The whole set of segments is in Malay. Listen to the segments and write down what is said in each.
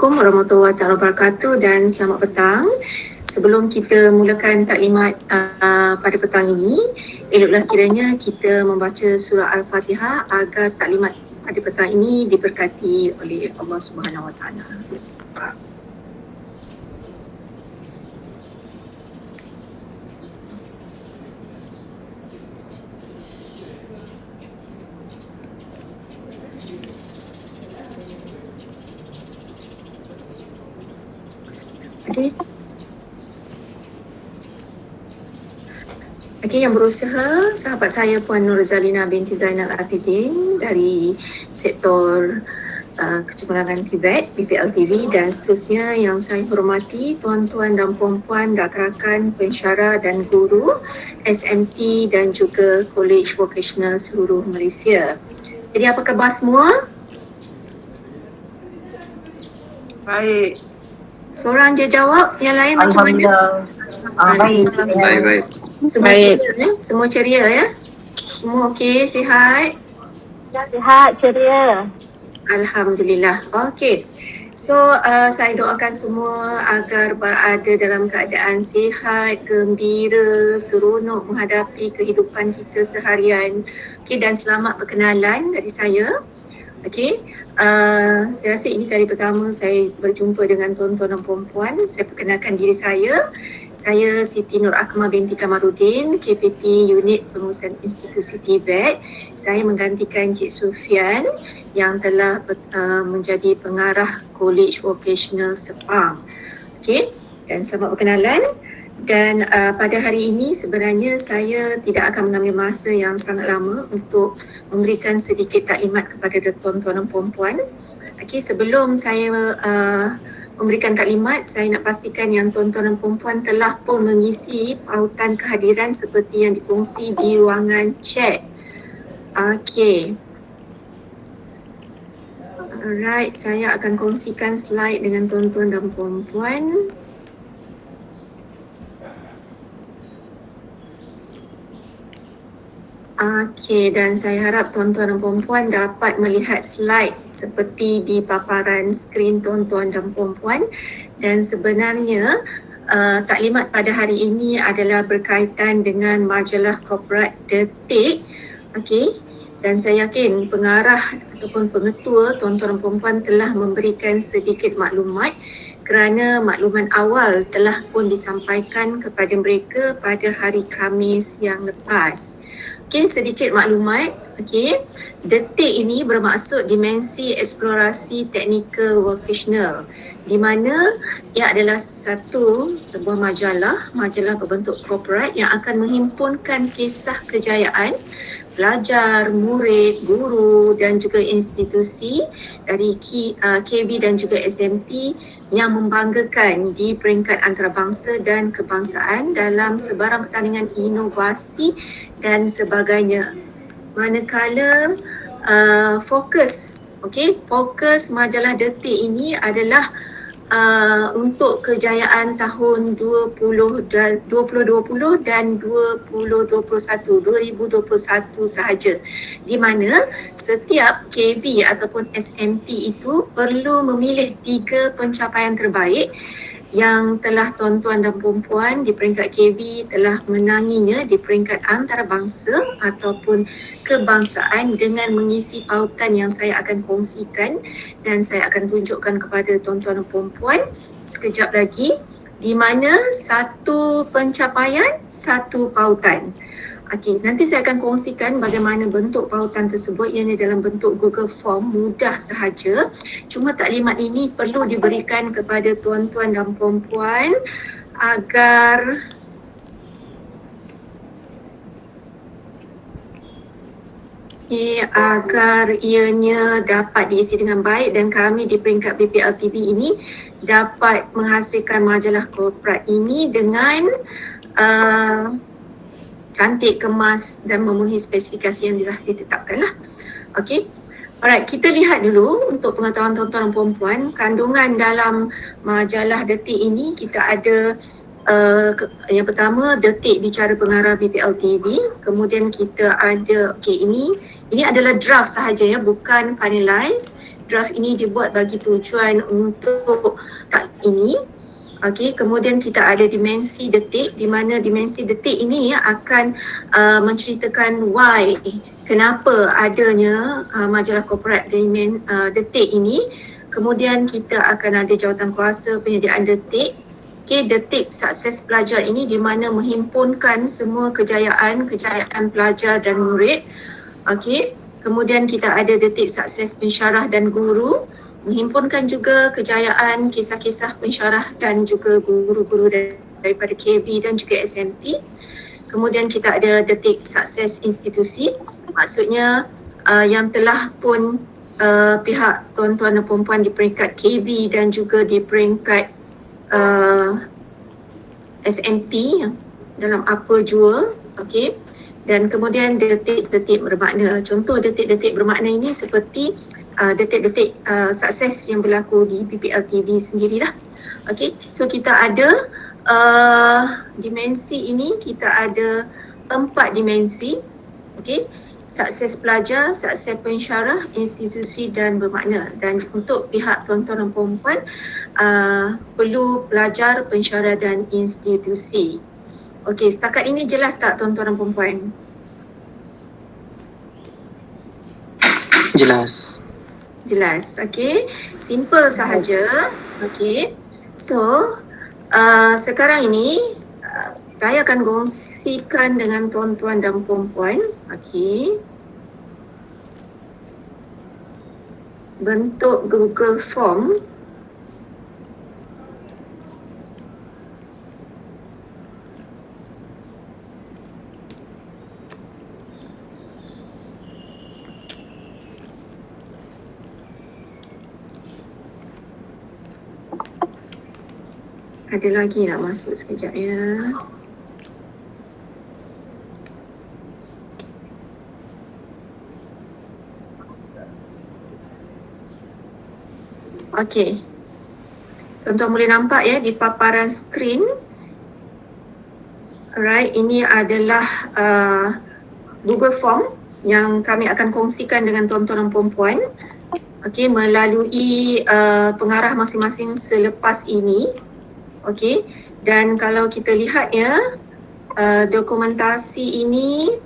Assalamualaikum warahmatullahi wabarakatuh dan selamat petang. Sebelum kita mulakan taklimat pada petang ini, eloklah kiranya kita membaca surah Al-Fatihah agar taklimat pada petang ini diberkati oleh Allah Subhanahu Wa Taala. Okey, yang berusaha sahabat saya Puan Nur Zalina binti Zainal Abidin dari sektor Kecemerlangan Tibet, BPLTV, dan seterusnya yang saya hormati tuan-tuan dan puan-puan, rakan-rakan, pensyarah dan guru SMT dan juga College Vocational seluruh Malaysia. Jadi apa khabar semua? Baik. Seorang je jawab, yang lain macam mana? Baik. Semua ceria, semua ceria ya? Semua okey, sihat? Sihat, ceria. Alhamdulillah. Okey. So, saya doakan semua agar berada dalam keadaan sihat, gembira, seronok menghadapi kehidupan kita seharian. Okey, dan selamat berkenalan dari saya. Okey, saya rasa ini kali pertama saya berjumpa dengan tuan-tuan dan puan-puan. Saya perkenalkan diri saya. Saya Siti Nur Akmal binti Kamarudin, KPP Unit Pengurusan Institusi Tibet. Saya menggantikan Cik Sufian yang telah menjadi pengarah College Vocational Sepang. Okey, dan selamat berkenalan. Dan pada hari ini sebenarnya saya tidak akan mengambil masa yang sangat lama untuk memberikan sedikit taklimat kepada tuan-tuan dan puan-puan. Okey, sebelum saya memberikan taklimat, saya nak pastikan yang tuan-tuan dan puan-puan telah pun mengisi pautan kehadiran seperti yang dikongsi di ruangan chat. Okey. Alright, saya akan kongsikan slide dengan tuan-tuan dan puan-puan. Okey, dan saya harap tuan-tuan dan puan-puan dapat melihat slide seperti di paparan skrin tuan-tuan dan puan-puan. Dan sebenarnya taklimat pada hari ini adalah berkaitan dengan majalah korporat Detik. Okey, dan saya yakin pengarah ataupun pengetua tuan-tuan dan puan-puan telah memberikan sedikit maklumat kerana maklumat awal telah pun disampaikan kepada mereka pada hari Khamis yang lepas. Okey, sedikit maklumat. Okey, Detik ini bermaksud Dimensi Eksplorasi Teknikal Vocational, di mana ia adalah sebuah majalah berbentuk korporat yang akan menghimpunkan kisah kejayaan pelajar, murid, guru dan juga institusi dari KB dan juga SMT yang membanggakan di peringkat antarabangsa dan kebangsaan dalam sebarang pertandingan inovasi dan sebagainya. Manakala fokus majalah Detik ini adalah untuk kejayaan tahun 2020 dan 2021 sahaja, di mana setiap KB ataupun SMT itu perlu memilih 3 pencapaian terbaik yang telah tuan-tuan dan puan-puan di peringkat KB telah menanginya di peringkat antarabangsa ataupun kebangsaan dengan mengisi pautan yang saya akan kongsikan dan saya akan tunjukkan kepada tuan-tuan dan puan-puan sekejap lagi, di mana satu pencapaian, satu pautan. Okey, nanti saya akan kongsikan bagaimana bentuk pautan tersebut, yang dalam bentuk Google Form, mudah sahaja. Cuma taklimat ini perlu diberikan kepada tuan-tuan dan puan-puan agar ianya dapat diisi dengan baik dan kami di peringkat BPLTV ini dapat menghasilkan majalah korporat ini dengan cantik, kemas dan memenuhi spesifikasi yang telah ditetapkan lah. Okey. Alright, kita lihat dulu untuk pengetahuan tuan-tuan dan puan-puan, kandungan dalam majalah Detik ini kita ada yang pertama Detik Bicara Pengarah BPLTV, kemudian kita ada ini adalah draft sahaja ya, bukan finalize. draft ini dibuat bagi tujuan untuk ini. Okey, kemudian kita ada dimensi detik, di mana dimensi detik ini akan menceritakan why, kenapa adanya majalah korporat detik ini. Kemudian kita akan ada jawatan kuasa penyediaan detik. Okey, detik sukses pelajar ini di mana menghimpunkan semua kejayaan pelajar dan murid. Okey, kemudian kita ada detik sukses pensyarah dan guru, menghimpunkan juga kejayaan kisah-kisah pensyarah dan juga guru-guru daripada KV dan juga SMT. Kemudian kita ada detik sukses institusi, maksudnya yang telah pun pihak tuan-tuan dan puan-puan di peringkat KV dan juga di peringkat SMT dalam apa jua. Okey. Dan kemudian detik-detik bermakna. Contoh detik-detik bermakna ini seperti detik-detik sukses yang berlaku di PPL TV sendirilah. Okey, so kita ada dimensi ini, kita ada 4 dimensi. Okey, sukses pelajar, sukses pensyarah, institusi dan bermakna. Dan untuk pihak tuan-tuan dan puan-puan perlu pelajar, pensyarah dan institusi. Okey, setakat ini jelas tak tuan-tuan dan puan-puan? Jelas. Jelas, okey. Simple sahaja. Okey. So, sekarang ini saya akan kongsikan dengan tuan-tuan dan puan-puan. Okey. Bentuk Google Form. Ada lagi nak masuk sekejap ya. Okey. Tuan-tuan boleh nampak ya di paparan skrin. Alright, ini adalah Google Form yang kami akan kongsikan dengan tuan-tuan dan puan-puan. Okey, melalui pengarah masing-masing selepas ini. Okey, dan kalau kita lihat ya, dokumentasi ini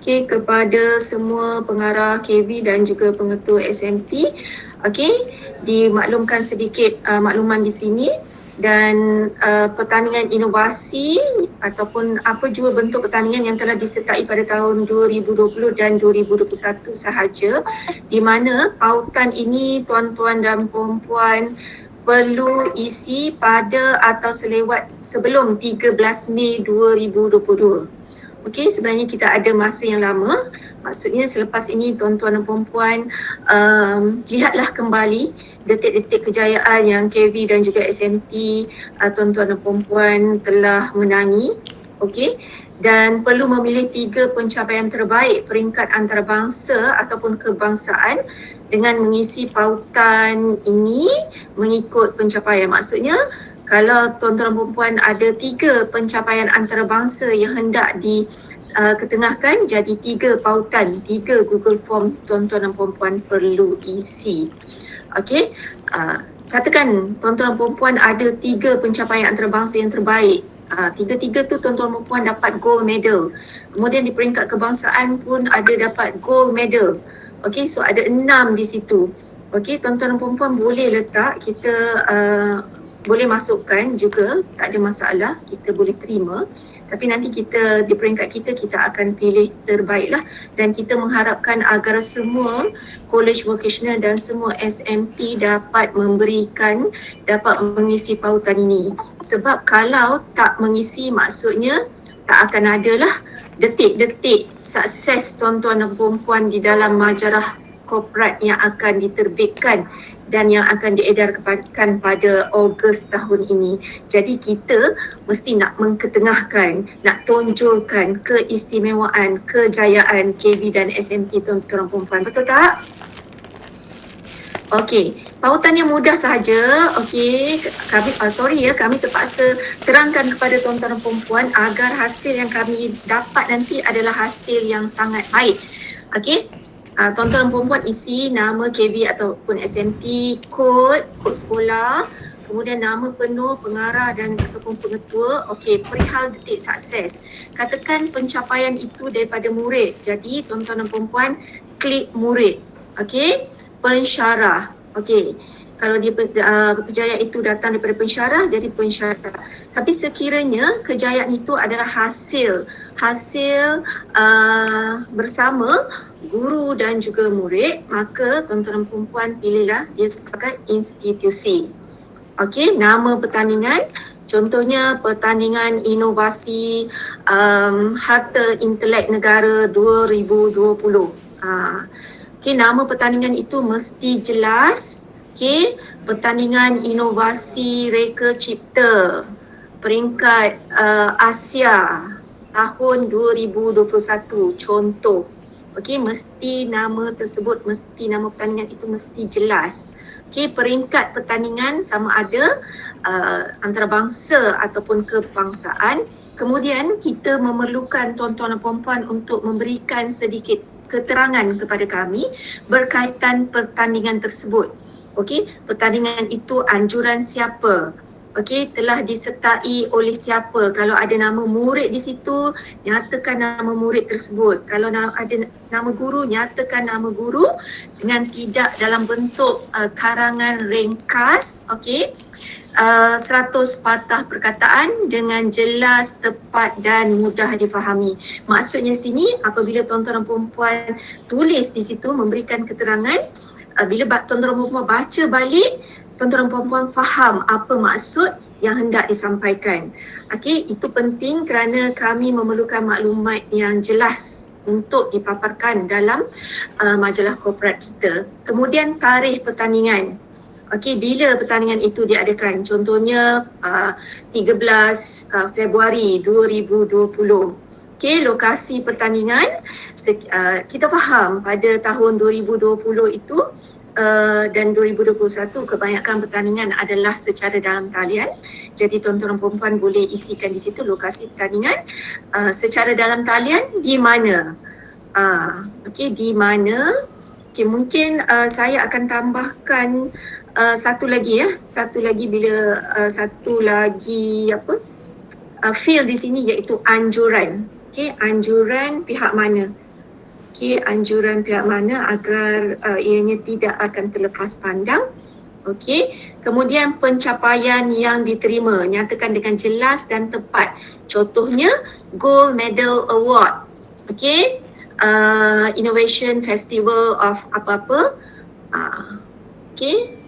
kepada semua pengarah KV dan juga pengetua SMT. Okey, dimaklumkan sedikit makluman di sini. Dan pertandingan inovasi ataupun apa jua bentuk pertandingan yang telah disertai pada tahun 2020 dan 2021 sahaja, di mana pautan ini tuan-tuan dan puan-puan perlu isi pada atau sebelum 13 Mei 2022. Okey, sebenarnya kita ada masa yang lama. Maksudnya selepas ini tuan-tuan dan puan-puan lihatlah kembali detik-detik kejayaan yang KV dan juga SMT tuan-tuan dan puan-puan telah menangi. Okey, dan perlu memilih 3 pencapaian terbaik peringkat antarabangsa ataupun kebangsaan dengan mengisi pautan ini mengikut pencapaian. Maksudnya kalau tuan-tuan dan puan-puan ada 3 pencapaian antarabangsa yang hendak ketengahkan, jadi 3 pautan, 3 Google Form tuan-tuan dan puan-puan perlu isi. Okey, katakan tuan-tuan dan puan-puan ada 3 pencapaian antarabangsa yang terbaik. Tiga-tiga tu tuan-tuan dan puan-puan dapat gold medal. Kemudian di peringkat kebangsaan pun ada dapat gold medal. Okey, so ada 6 di situ. Okey, tuan-tuan dan puan-puan boleh letak, kita boleh masukkan juga, tak ada masalah, kita boleh terima. Tapi nanti kita di peringkat kita akan pilih terbaik lah, dan kita mengharapkan agar semua college vocational dan semua SMT dapat mengisi pautan ini. Sebab kalau tak mengisi, maksudnya tak akan ada lah detik-detik sukses tuan-tuan dan puan-puan di dalam majalah korporat yang akan diterbitkan dan yang akan diedarkan pada Ogos tahun ini. Jadi kita mesti nak mengketengahkan, nak tonjolkan keistimewaan, kejayaan KV dan SMT tuan-tuan dan puan-puan. Betul tak? Okey, pautan yang mudah sahaja. Okey, kami terpaksa terangkan kepada tuan-tuan dan puan-puan agar hasil yang kami dapat nanti adalah hasil yang sangat baik. Okey, tuan-tuan dan puan-puan isi nama KV ataupun SMT, kod sekolah, kemudian nama penuh pengarah dan ataupun pengetua. Okey, perihal detik sukses. Katakan pencapaian itu daripada murid. Jadi tuan-tuan dan puan-puan klik murid. Okey, pensyarah. Okey, kalau dia kejayaan itu datang daripada pensyarah, jadi pensyarah. Tapi sekiranya kejayaan itu adalah hasil bersama guru dan juga murid, maka tuan-tuan dan puan-puan pilihlah dia sebagai institusi. Okey, nama pertandingan contohnya pertandingan inovasi Harta Intelek Negara 2020. Okey, nama pertandingan itu mesti jelas. Okey, pertandingan inovasi reka cipta peringkat Asia tahun 2021 contoh. Okey, mesti nama tersebut, mesti nama pertandingan itu mesti jelas. Okey, peringkat pertandingan sama ada antarabangsa ataupun kebangsaan. Kemudian kita memerlukan tuan-tuan dan puan-puan untuk memberikan sedikit keterangan kepada kami berkaitan pertandingan tersebut. Okey, pertandingan itu anjuran siapa? Okey, telah disertai oleh siapa? Kalau ada nama murid di situ, nyatakan nama murid tersebut. Kalau ada nama guru, nyatakan nama guru dengan tidak dalam bentuk karangan ringkas. Okey, 100 patah perkataan dengan jelas, tepat dan mudah difahami. Maksudnya sini apabila tuan-tuan dan puan-puan tulis di situ memberikan keterangan, bila tuan-tuan dan puan-puan baca balik, tuan-tuan dan puan-puan faham apa maksud yang hendak disampaikan. Okey, itu penting kerana kami memerlukan maklumat yang jelas untuk dipaparkan dalam majalah korporat kita. Kemudian tarikh pertandingan. Okey, bila pertandingan itu diadakan? Contohnya 13 Februari 2020. Okey, lokasi pertandingan kita faham pada tahun 2020 itu dan 2021 kebanyakan pertandingan adalah secara dalam talian. Jadi tuan-tuan dan puan-puan boleh isikan di situ lokasi pertandingan secara dalam talian di mana. Okey, di mana. Okey, mungkin saya akan tambahkan satu lagi field di sini iaitu anjuran. Okey, anjuran pihak mana? Okey, anjuran pihak mana agar ianya tidak akan terlepas pandang. Okey, kemudian pencapaian yang diterima nyatakan dengan jelas dan tepat. Contohnya Gold Medal Award. Okey, Innovation Festival of apa-apa. Okey.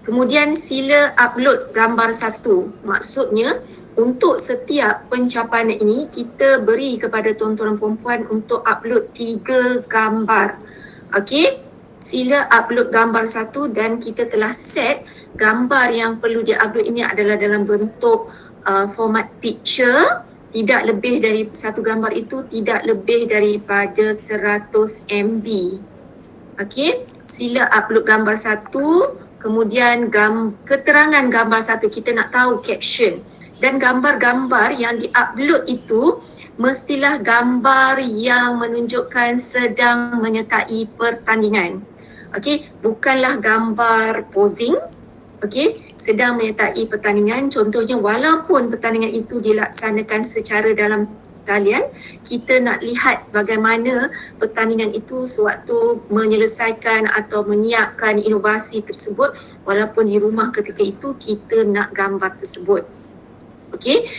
Kemudian sila upload gambar satu. Maksudnya untuk setiap pencapaian ini kita beri kepada tuan-tuan dan puan-puan untuk upload 3 gambar. Okey, sila upload gambar satu dan kita telah set gambar yang perlu di-upload ini adalah dalam bentuk format picture. Tidak lebih dari satu gambar itu tidak lebih daripada 100 MB. Okey, sila upload gambar satu. Kemudian keterangan gambar satu, kita nak tahu caption. Dan gambar-gambar yang di-upload itu mestilah gambar yang menunjukkan sedang menyertai pertandingan. Okey, bukanlah gambar posing. Okey, sedang menyertai pertandingan. Contohnya walaupun pertandingan itu dilaksanakan secara dalam talian, kita nak lihat bagaimana pertandingan itu sewaktu menyelesaikan atau menyiapkan inovasi tersebut, walaupun di rumah ketika itu kita nak gambar tersebut. Okey,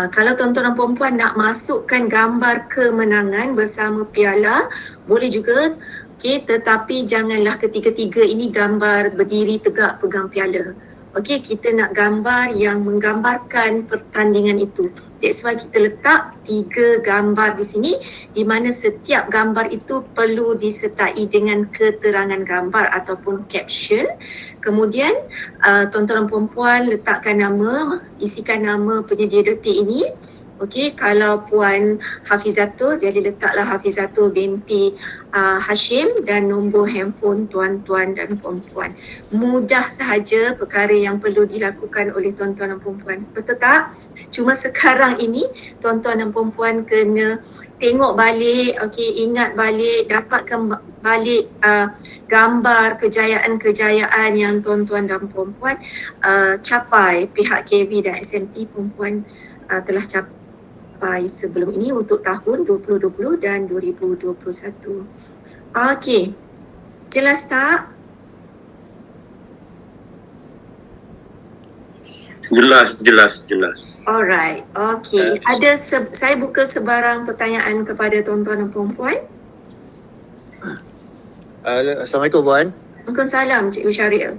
kalau tuan-tuan dan puan-puan nak masukkan gambar kemenangan bersama piala, boleh juga. Okey, tetapi janganlah ketiga-tiga ini gambar berdiri tegak pegang piala. Okey, kita nak gambar yang menggambarkan pertandingan itu. That's why kita letak 3 gambar di sini, di mana setiap gambar itu perlu disertai dengan keterangan gambar ataupun caption. Kemudian tuan-tuan dan puan-puan letakkan nama, isikan nama penyedia detik ini. Okey, kalau Puan Hafizatul, jadi letaklah Hafizatul binti Hashim dan nombor handphone tuan-tuan dan puan-puan. Mudah sahaja perkara yang perlu dilakukan oleh tuan-tuan dan puan-puan. Betul tak? Cuma sekarang ini tuan-tuan dan puan-puan kena tengok balik, okey, ingat balik, dapatkan balik gambar kejayaan-kejayaan yang tuan-tuan dan puan-puan capai, pihak KB dan SMT perempuan telah capai sebelum ini untuk tahun 2020 dan 2021. Okey, jelas tak? Jelas. Alright, okey. Ada saya buka sebarang pertanyaan kepada tuan-tuan dan puan-puan. Assalamualaikum Puan. Waalaikumsalam Cikgu Syariel.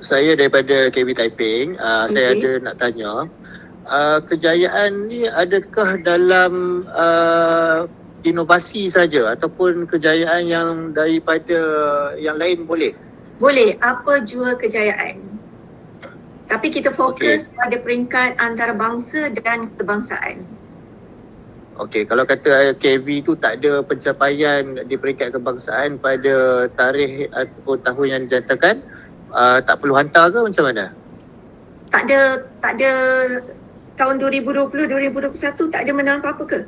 Saya daripada KB Taiping. Saya Okey. ada nak tanya, kejayaan ni adakah dalam inovasi saja ataupun kejayaan yang daripada yang lain boleh? Boleh, apa jua kejayaan. Tapi kita fokus pada peringkat antarabangsa dan kebangsaan. Okey, kalau kata KB tu tak ada pencapaian di peringkat kebangsaan pada tarikh ataupun tahun yang dinyatakan, tak perlu hantar ke macam mana? Tak ada tahun 2020, 2021 tak ada menang apa-apa ke?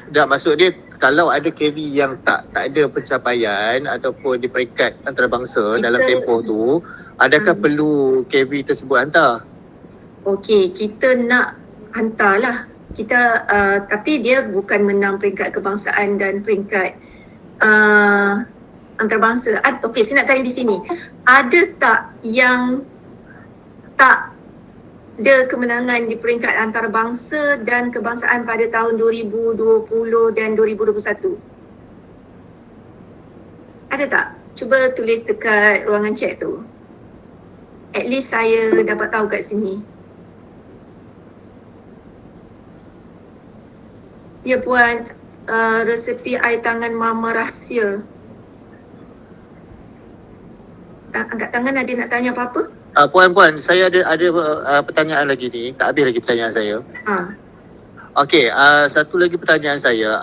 Tak, maksud dia kalau ada KB yang tak ada pencapaian ataupun di peringkat antarabangsa dalam tempoh tu, adakah perlu KB tersebut hantar? Okey, kita nak hantarlah. Kita tapi dia bukan menang peringkat kebangsaan dan peringkat antarabangsa. Okey, saya nak tanya di sini. Ada tak yang tak ada kemenangan di peringkat antarabangsa dan kebangsaan pada tahun 2020 dan 2021? Ada tak? Cuba tulis dekat ruangan chat tu. At least saya dapat tahu kat sini. Ya Puan, resepi air tangan mama rahsia. Angkat tangan, ada nak tanya apa-apa? Puan, saya ada pertanyaan lagi ni. Tak habis lagi pertanyaan saya. Okey, satu lagi pertanyaan saya.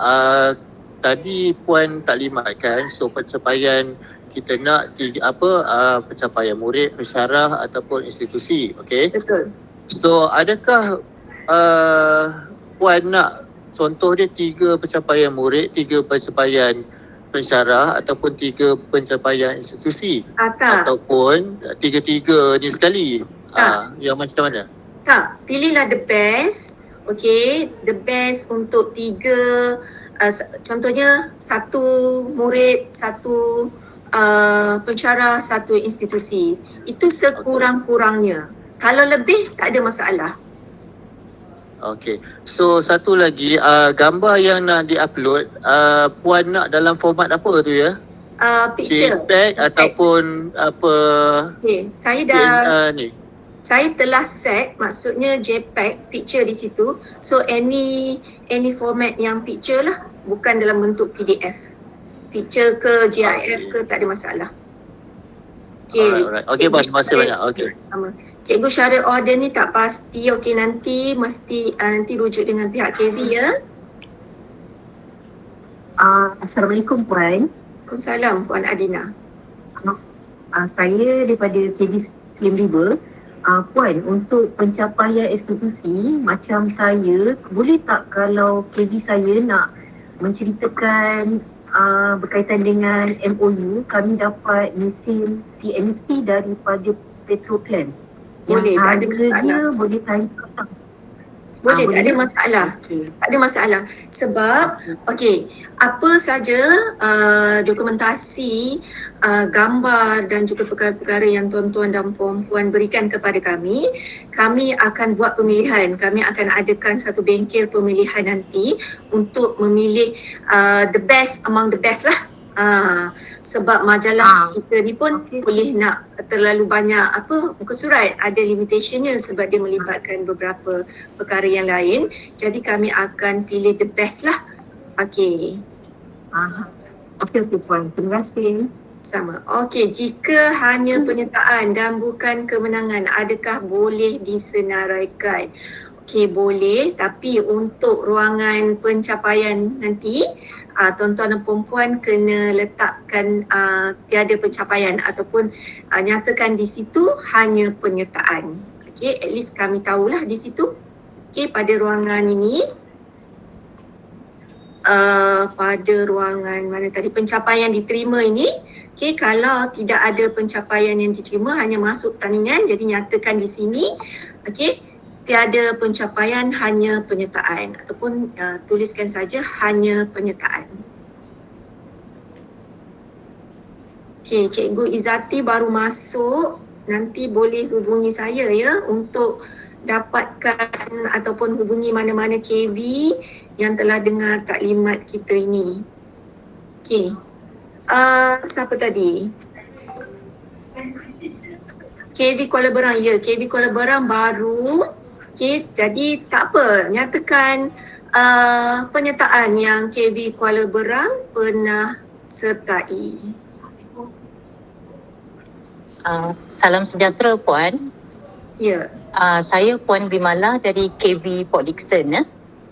Tadi Puan taklimatkan, so pencapaian kita nak pencapaian murid, pensyarah ataupun institusi. Okey. Betul. So adakah Puan nak contoh dia 3 pencapaian murid, 3 pencapaian pensyarah ataupun 3 pencapaian institusi? Tak. Ataupun 3-3 ni sekali? Yang macam mana? Tak, pilihlah the best. Okay, the best untuk 3, contohnya 1 murid, 1 pensyarah, 1 institusi. Itu sekurang-kurangnya. Kalau lebih tak ada masalah. Okey. So satu lagi, gambar yang nak di-upload, Puan nak dalam format apa tu ya? Picture. JPEG ataupun apa? Okay, saya telah set, maksudnya JPEG, picture di situ. So any format yang picture lah, bukan dalam bentuk PDF. Picture ke GIF ke tak ada masalah. Okay. Alright. Okay, Bas, terima kasih banyak. Okay. Sama. Cikgu Syariel order ni tak pasti. Okay, nanti nanti rujuk dengan pihak KB ya. Assalamualaikum Puan. Waalaikumsalam Puan Adina. Saya daripada KB Slim River. Puan, untuk pencapaian institusi macam saya, boleh tak kalau KB saya nak menceritakan berkaitan dengan MOU, kami dapat mesin CNC daripada Petroclan. Boleh, tak ada masalah. Dia boleh tanya tentang. Boleh, tak ada masalah. Tak ada masalah. Sebab, apa saja dokumentasi, gambar dan juga perkara-perkara yang tuan-tuan dan puan-puan berikan kepada kami akan buat pemilihan. Kami akan adakan satu bengkel pemilihan nanti untuk memilih the best among the best lah. Sebab majalah kita ni pun boleh nak terlalu banyak muka surat, ada limitationnya sebab dia melibatkan beberapa perkara yang lain. Jadi kami akan pilih the best lah. Okey Puan, terima kasih. Sama. Okey, jika hanya penyertaan dan bukan kemenangan, adakah boleh disenaraikan? Okey, boleh, tapi untuk ruangan pencapaian nanti tuan-tuan dan puan kena letakkan tiada pencapaian ataupun nyatakan di situ hanya penyertaan. Okey, at least kami tahulah di situ. Okey, pada ruangan ini pada ruangan mana tadi pencapaian diterima ini, okey, kalau tidak ada pencapaian yang diterima hanya masuk pertandingan, jadi nyatakan di sini, okey, tiada pencapaian hanya penyertaan ataupun tuliskan saja hanya penyertaan. Okey, Cikgu Izati baru masuk, nanti boleh hubungi saya ya untuk dapatkan ataupun hubungi mana-mana KB yang telah dengar taklimat kita ini. Okey, siapa tadi? KB Kuala Berang, ya, KB Kuala Berang baru. Okey, jadi tak apa, nyatakan penyertaan yang KB Kuala Berang pernah sertai. Salam sejahtera Puan. Ya. Saya Puan Bimala dari KB Port Dickson.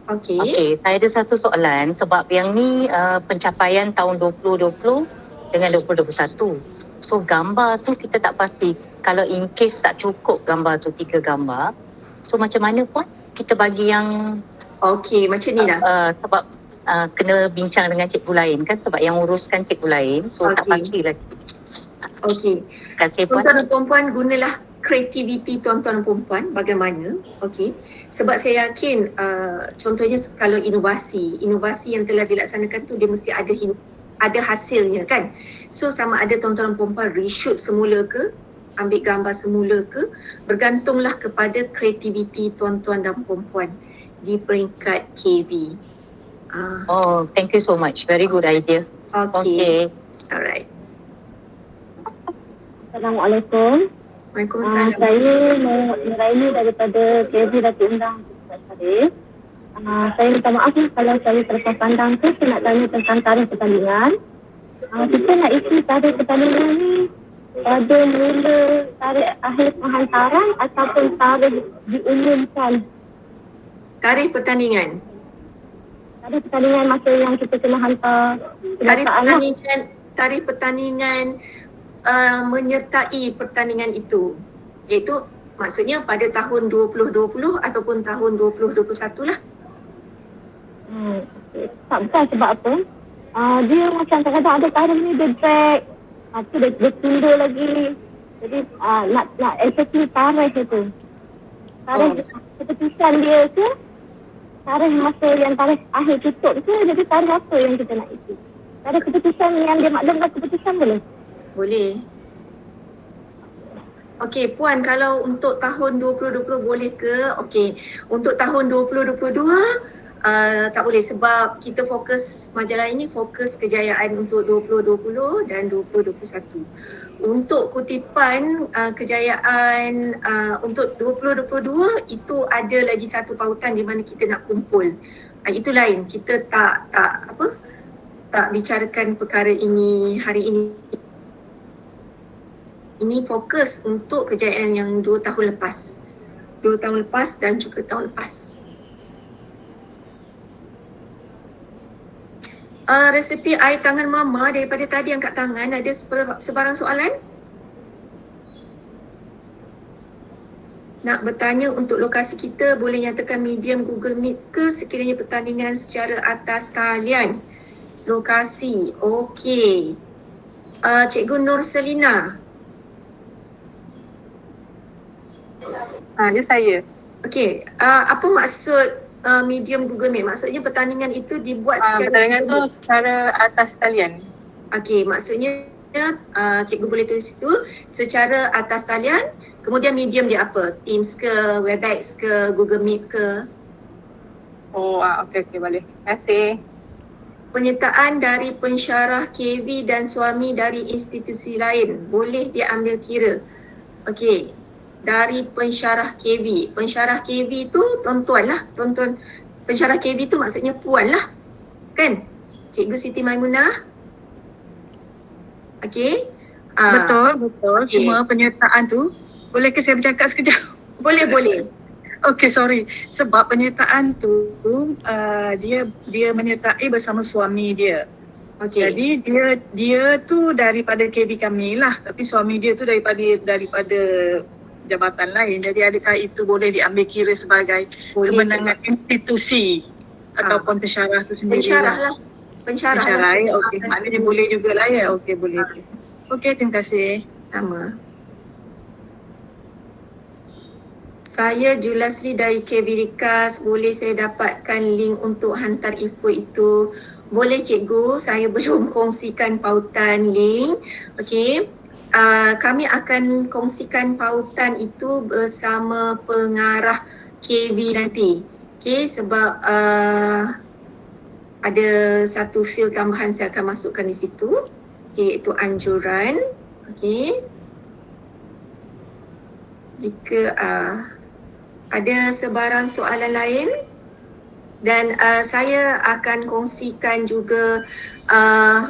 Okey. Okey, saya ada satu soalan sebab yang ni pencapaian tahun 2020 dengan 2021. So gambar tu kita tak pasti. Kalau in case tak cukup gambar tu 3 gambar, so macam mana Puan? Kita bagi yang okey, macam ni lah. sebab kena bincang dengan cikgu lain kan, sebab yang uruskan cikgu lain, so tak pasti lagi. Okey. Terima kasih Puan. Tuan-tuan dan puan-puan, gunalah kreativiti tuan-tuan dan puan-puan bagaimana. Okey. Sebab saya yakin contohnya kalau inovasi yang telah dilaksanakan tu dia mesti ada hasilnya kan. So sama ada tuan-tuan dan puan-puan reshoot semula ke, ambil gambar semula ke, bergantunglah kepada kreativiti tuan-tuan dan puan-puan di peringkat KB. Oh, thank you so much. Very good idea. Okay. Alright. Assalamualaikum. Waalaikumsalam. Saya Nuraini daripada KB Datuk Undang Pusat Syarif. Saya minta maaf kalau saya terlepas pandang tu, saya nak tanya tentang tarikh pertandingan. Kita nak isi tarikh pertandingan ni pada mula tarikh akhir penghantaran ataupun tarikh diumumkan? Tarikh pertandingan. Tarikh pertandingan masa yang kita kena hantar. Tarikh pertandingan menyertai pertandingan itu, iaitu maksudnya pada tahun 2020 ataupun tahun 2021 lah. Tak betul sebab apa? Dia macam kadang-kadang ada tarikh ni dia drag, tu dia tunda lagi. Jadi nak exactly tarikh itu. Tarikh keputusan dia tu, tarikh masa yang tarikh akhir tutup tu, jadi tarikh apa yang kita nak isi? Tarikh keputusan yang dia maklumkan keputusan boleh? Boleh. Okey, Puan, kalau untuk tahun 2020 boleh ke? Okey, untuk tahun 2022 tak boleh sebab kita fokus, majalah ini fokus kejayaan untuk 2020 dan 2021. Untuk kutipan kejayaan untuk 2022 itu ada lagi satu pautan di mana kita nak kumpul. Itu lain, kita tak bicarakan perkara ini hari ini. Ini fokus untuk kejayaan yang 2 tahun lepas. 2 tahun lepas dan juga tahun lepas. Resepi air tangan mama daripada tadi angkat tangan, ada sebarang soalan? Nak bertanya untuk lokasi kita, boleh nyatakan medium Google Meet ke sekiranya pertandingan secara atas talian? Lokasi, okey. Cikgu Nur Selina. Dia saya. Okey, apa maksud medium Google Meet? Maksudnya pertandingan itu dibuat secara Pertandingan tu secara atas talian. Okey, maksudnya cikgu boleh tulis itu secara atas talian, kemudian medium dia apa? Teams ke, Webex ke, Google Meet ke? Okey, boleh. Terima kasih. Penyertaan dari pensyarah KV dan suami dari institusi lain, boleh diambil kira? Okey, dari pensyarah KV. Pensyarah KV tu tuan-tuan lah. Tuan-tuan, pensyarah KV tu maksudnya puan lah. Kan? Cikgu Siti Maimunah? Okey. Betul. Okay. Cuma penyertaan tu, boleh ke saya bercakap sekejap? Boleh. Okay, sorry. Sebab penyertaan tu dia menyertai bersama suami dia. Okey. Jadi dia tu daripada KB kami lah, tapi suami dia tu daripada jabatan lain. Jadi adakah itu boleh diambil kira sebagai kemenangan institusi ataupun pensyarah tu sendiri? Pensyarah lah. Okey, maknanya boleh jugalah ya. Okey, boleh. Okey, terima kasih. Sama. Saya Julasri dari KB Rikas. Boleh saya dapatkan link untuk hantar info itu? Boleh cikgu, saya belum kongsikan pautan link. Okey. Kami akan kongsikan pautan itu bersama pengarah KB nanti. Okey, sebab ada satu field tambahan saya akan masukkan di situ, iaitu anjuran. Okey. Jika ada sebarang soalan lain, dan saya akan kongsikan juga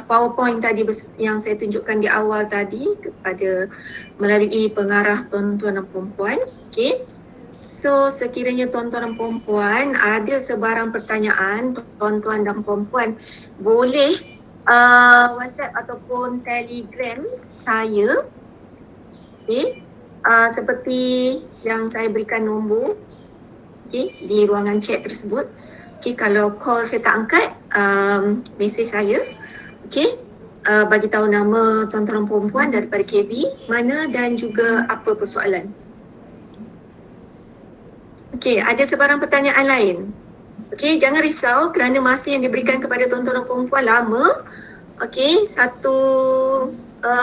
PowerPoint tadi yang saya tunjukkan di awal tadi kepada melalui pengarah tuan-tuan dan perempuan. Okey. So sekiranya tuan-tuan dan perempuan ada sebarang pertanyaan, tuan-tuan dan perempuan boleh WhatsApp ataupun Telegram saya. Okey. Seperti yang saya berikan nombor di ruangan chat tersebut. Okey, kalau call saya tak angkat, mesej saya. Okey, bagi tahu nama tuan-tuan dan perempuan daripada KB mana dan juga apa persoalan. Okey, ada sebarang pertanyaan lain? Okey, jangan risau kerana masa yang diberikan kepada tuan-tuan dan perempuan lama. Okey,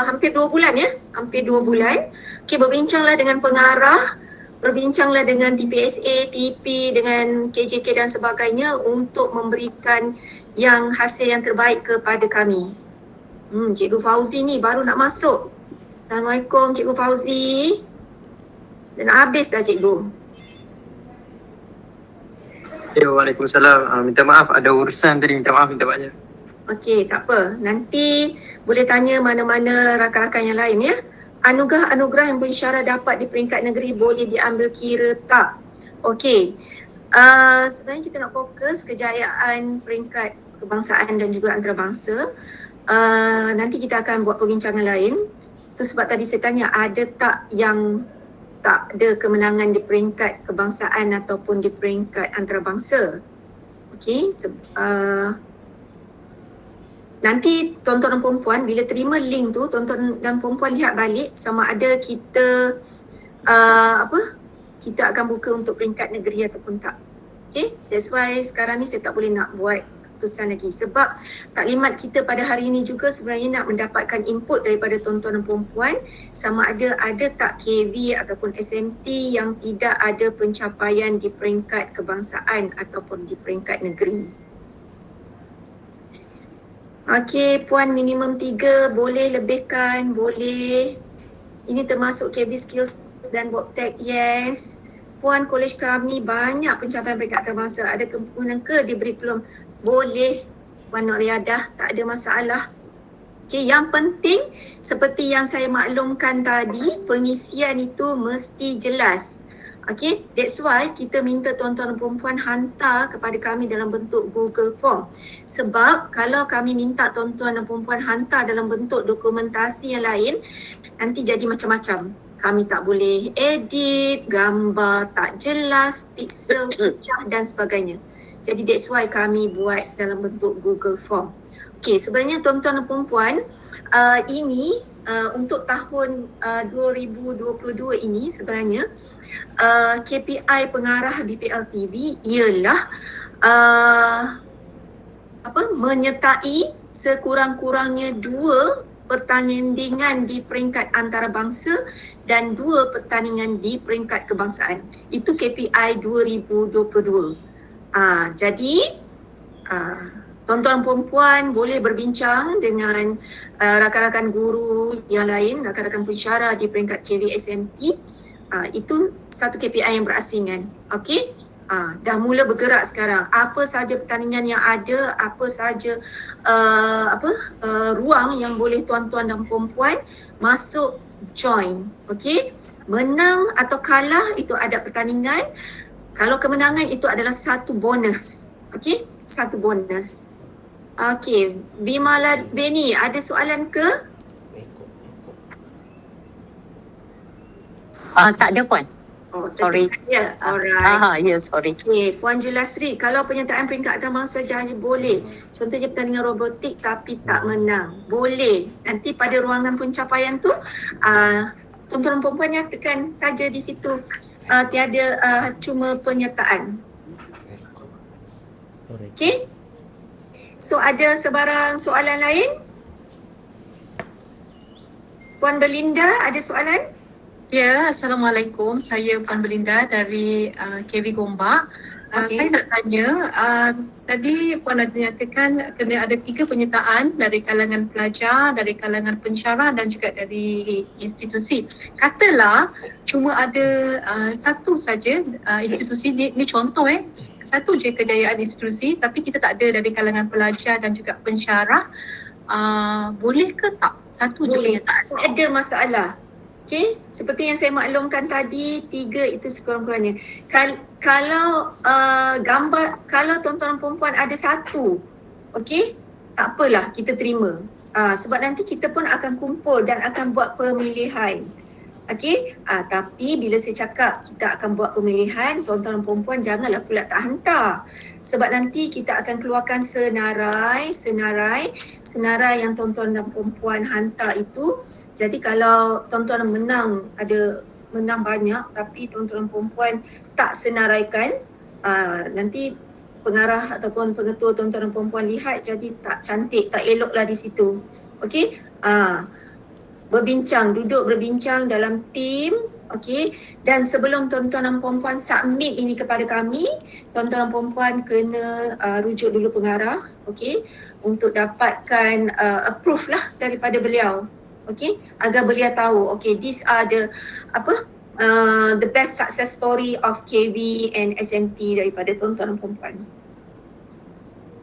hampir 2 bulan ya, hampir 2 bulan. Okey, berbincanglah dengan pengarah, berbincanglah dengan TPSA, TP, dengan KJK dan sebagainya untuk memberikan yang hasil yang terbaik kepada kami. Cikgu Fauzi ni baru nak masuk. Assalamualaikum Cikgu Fauzi. Dah nak habis dah cikgu. Waalaikumsalam. Minta maaf ada urusan tadi, minta maaf minta banyak. Okey, tak apa. Nanti boleh tanya mana-mana rakan-rakan yang lain ya. Anugerah yang pensyarah dapat di peringkat negeri boleh diambil kira tak? Okey. Sebenarnya kita nak fokus kejayaan peringkat kebangsaan dan juga antarabangsa. Nanti kita akan buat perbincangan lain. Itu sebab tadi saya tanya ada tak yang tak ada kemenangan di peringkat kebangsaan ataupun di peringkat antarabangsa. Okey. Nanti tuan-tuan dan perempuan bila terima link tu, tuan-tuan dan perempuan lihat balik sama ada kita kita akan buka untuk peringkat negeri ataupun tak. Okay, that's why sekarang ni saya tak boleh nak buat keputusan lagi sebab taklimat kita pada hari ini juga sebenarnya nak mendapatkan input daripada tuan-tuan dan perempuan sama ada tak KV ataupun SMT yang tidak ada pencapaian di peringkat kebangsaan ataupun di peringkat negeri. Okey, puan minimum 3 boleh lebihkan, boleh. Ini termasuk KB Skills dan Bobtech, yes. Puan kolej kami banyak pencapaian peringkat antarabangsa. Ada kemungkinan ke diberi peluang? Boleh. Puan Nur Riadah, tak ada masalah. Okey, yang penting seperti yang saya maklumkan tadi, pengisian itu mesti jelas. Okay, that's why kita minta tuan-tuan dan perempuan hantar kepada kami dalam bentuk Google Form. Sebab kalau kami minta tuan-tuan dan perempuan hantar dalam bentuk dokumentasi yang lain, nanti jadi macam-macam. Kami tak boleh edit, gambar tak jelas, pixel pecah dan sebagainya. Jadi that's why kami buat dalam bentuk Google Form. Okay, sebenarnya tuan-tuan dan perempuan, ini untuk tahun 2022 ini sebenarnya KPI pengarah BPL TV ialah menyertai sekurang-kurangnya 2 pertandingan di peringkat antarabangsa dan 2 pertandingan di peringkat kebangsaan. Itu KPI 2022. Jadi tuan-tuan perempuan boleh berbincang dengan rakan-rakan guru yang lain, rakan-rakan pensyarah di peringkat KV SMT. Itu satu KPI yang berasingan. Okey? Dah mula bergerak sekarang. Apa saja pertandingan yang ada, apa saja ruang yang boleh tuan-tuan dan perempuan masuk join. Okey? Menang atau kalah itu ada pertandingan. Kalau kemenangan itu adalah satu bonus. Okey, satu bonus. Okey, Bimala Beni, ada soalan ke? Tak ada Puan. Oh, Sorry. Ya, alright. Ya, sorry. Okey, Puan Julasri, kalau penyertaan peringkat antarabangsa jaya boleh. Contohnya pertandingan robotik tapi tak menang. Boleh. Nanti pada ruangan pencapaian tu, tuan-tuan perempuan nyatakan saja di situ tiada cuma penyertaan. Okey? So ada sebarang soalan lain? Puan Belinda, ada soalan? Ya, Assalamualaikum. Saya Puan Belinda dari KV Gombak. Okey. Saya nak tanya, tadi Puan ada nyatakan kena ada 3 penyertaan dari kalangan pelajar, dari kalangan pensyarah dan juga dari institusi. Katalah cuma ada satu saja institusi, ni contoh satu je kejayaan institusi tapi kita tak ada dari kalangan pelajar dan juga pensyarah. Boleh ke tak? Satu je Boleh. penyertaan. Tak ada masalah. Okey, seperti yang saya maklumkan tadi, 3 itu sekurang-kurangnya. Kalau kalau tuan-tuan perempuan ada satu, okey, tak apalah, kita terima. Sebab nanti kita pun akan kumpul dan akan buat pemilihan. Okey, tapi bila saya cakap kita akan buat pemilihan, tuan-tuan perempuan janganlah pula tak hantar. Sebab nanti kita akan keluarkan senarai yang tuan-tuan dan perempuan hantar itu. Jadi kalau tuan-tuan menang banyak tapi tuan-tuan perempuan tak senaraikan, nanti pengarah ataupun pengetua tuan-tuan dan perempuan lihat jadi tak cantik, tak eloklah di situ. Okey? Duduk berbincang dalam tim, okey? Dan sebelum tuan-tuan dan perempuan submit ini kepada kami, tuan-tuan dan perempuan kena rujuk dulu pengarah, okey? Untuk dapatkan approve lah daripada beliau. Okay, agar beliau tahu, okay, these are the the best success story of KV and SMT daripada tuan-tuan dan perempuan.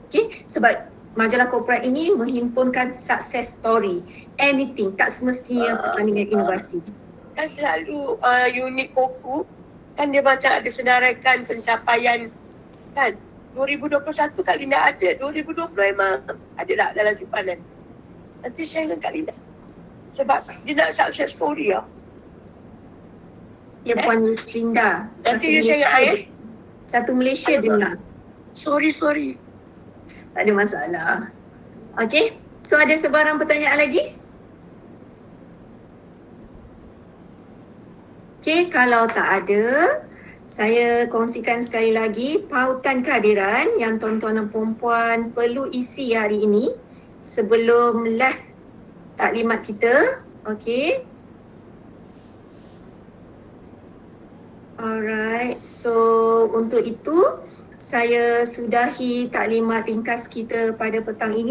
Okay, sebab majalah korporat ini menghimpunkan success story, anything, tak semestinya pertandingan inovasi. Kan selalu unit Koku kan dia macam ada senaraikan pencapaian kan. 2021 Kak Linda ada, 2020 memang ada tak dalam simpanan. Nanti share dengan Kak Linda. Sebab dia nak success story lah. Ya, Puan Yusrinda. Nanti dia share dengan saya. Satu Malaysia dengar. Sorry. Tak ada masalah. Okay, so ada sebarang pertanyaan lagi? Okay, kalau tak ada, saya kongsikan sekali lagi pautan kehadiran yang tuan-tuan dan perempuan perlu isi hari ini sebelum live taklimat kita. Okay. Alright, so untuk itu saya sudahi taklimat ringkas kita pada petang ini.